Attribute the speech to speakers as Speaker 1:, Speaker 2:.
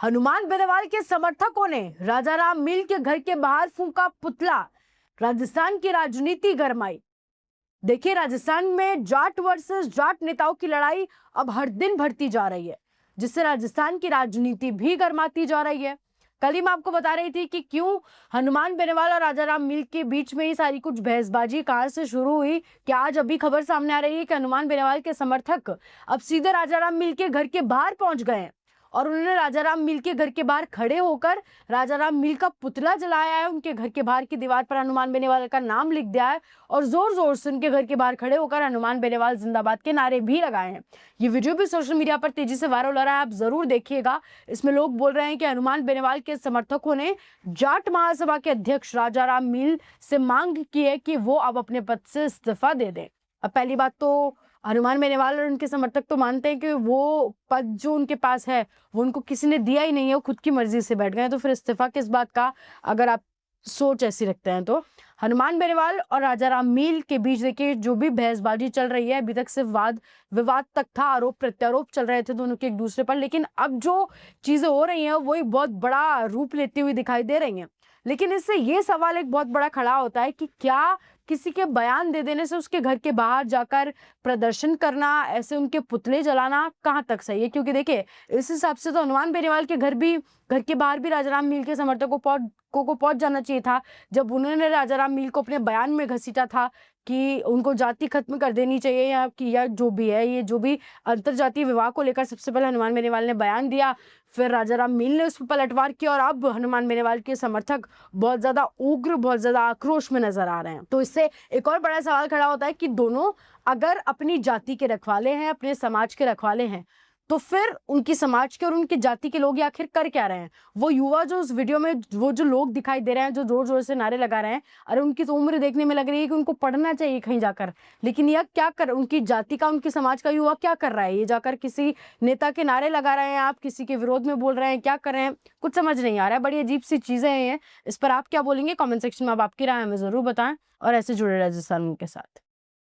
Speaker 1: हनुमान बेनीवाल के समर्थकों ने राजाराम मील के घर के बाहर फूंका पुतला। राजस्थान की राजनीति गरमाई। देखिए, राजस्थान में जाट वर्सेस जाट नेताओं की लड़ाई अब हर दिन बढ़ती जा रही है, जिससे राजस्थान की राजनीति भी गरमाती जा रही है। कल ही मैं आपको बता रही थी कि क्यों हनुमान बेनीवाल और राजाराम मील के बीच में ये सारी कुछ बहसबाजी कहां से शुरू हुई, कि आज अभी खबर सामने आ रही है कि हनुमान बेनीवाल के समर्थक अब सीधे राजाराम मील के घर के बाहर पहुंच गए हैं और उन्होंने राजाराम मील के घर के बाहर खड़े होकर राजाराम मील का पुतला जलाया है। उनके घर के बाहर की दीवार पर हनुमान बेनीवाल का नाम लिख दिया है और जोर जोर से उनके घर के बाहर खड़े होकर हनुमान बेनीवाल जिंदाबाद के नारे भी लगाए हैं। ये वीडियो भी सोशल मीडिया पर तेजी से वायरल हो रहा है, आप जरूर देखिएगा। इसमें लोग बोल रहे हैं कि हनुमान बेनीवाल के समर्थकों ने जाट महासभा के अध्यक्ष राजाराम मील से मांग की है कि वो अब अपने पद से इस्तीफा दे दें। अब पहली बात तो हनुमान बेनीवाल और उनके समर्थक तो मानते हैं कि वो पद जो उनके पास है वो उनको किसी ने दिया ही नहीं है, वो खुद की मर्जी से बैठ गए, तो फिर इस्तीफा किस बात का, अगर आप सोच ऐसी रखते हैं तो। हनुमान बेनीवाल और राजाराम मील के बीच देखिए जो भी बहसबाजी चल रही है, अभी तक सिर्फ वाद विवाद तक था, आरोप प्रत्यारोप चल रहे थे दोनों के एक दूसरे पर, लेकिन अब जो चीजें हो रही हैं वो एक बहुत बड़ा रूप लेती हुई दिखाई दे रही हैं। लेकिन इससे ये सवाल एक बहुत बड़ा खड़ा होता है कि क्या किसी के बयान दे देने से उसके घर के बाहर जाकर प्रदर्शन करना, ऐसे उनके पुतले जलाना कहाँ तक सही है? क्योंकि देखिए, इस हिसाब से तो हनुमान बेनीवाल के घर के बाहर भी राजाराम मील के समर्थकों को पहुंच जाना चाहिए था, जब उन्होंने राजाराम मील को अपने बयान में घसीटा था कि उनको जाति खत्म कर देनी चाहिए, या जो भी है, ये जो भी अंतरजातीय विवाह को लेकर सबसे पहले हनुमान बेनीवाल ने बयान दिया, फिर राजाराम मील ने उस पर पलटवार किया और अब हनुमान बेनीवाल के समर्थक बहुत ज्यादा उग्र, बहुत ज्यादा आक्रोश में नजर आ रहे हैं। तो इससे एक और बड़ा सवाल खड़ा होता है कि दोनों अगर अपनी जाति के रखवाले हैं, अपने समाज के रखवाले हैं, तो फिर उनकी समाज के और उनकी जाति के लोग ये आखिर कर क्या रहे हैं? वो युवा जो उस वीडियो में वो जो लोग दिखाई दे रहे हैं जो जोर जोर से नारे लगा रहे हैं, अरे उनकी तो उम्र देखने में लग रही है कि उनको पढ़ना चाहिए कहीं जाकर, लेकिन यह क्या कर, उनकी जाति का, उनके समाज का युवा क्या कर रहा है? ये जाकर किसी नेता के नारे लगा रहे हैं, आप किसी के विरोध में बोल रहे हैं, क्या कर रहे हैं? कुछ समझ नहीं आ रहा है, बड़ी अजीब सी चीजें हैं। इस पर आप क्या बोलेंगे? कॉमेंट सेक्शन में आप आपकी राय हमें जरूर बताएं और ऐसे जुड़े राजस्थान के साथ।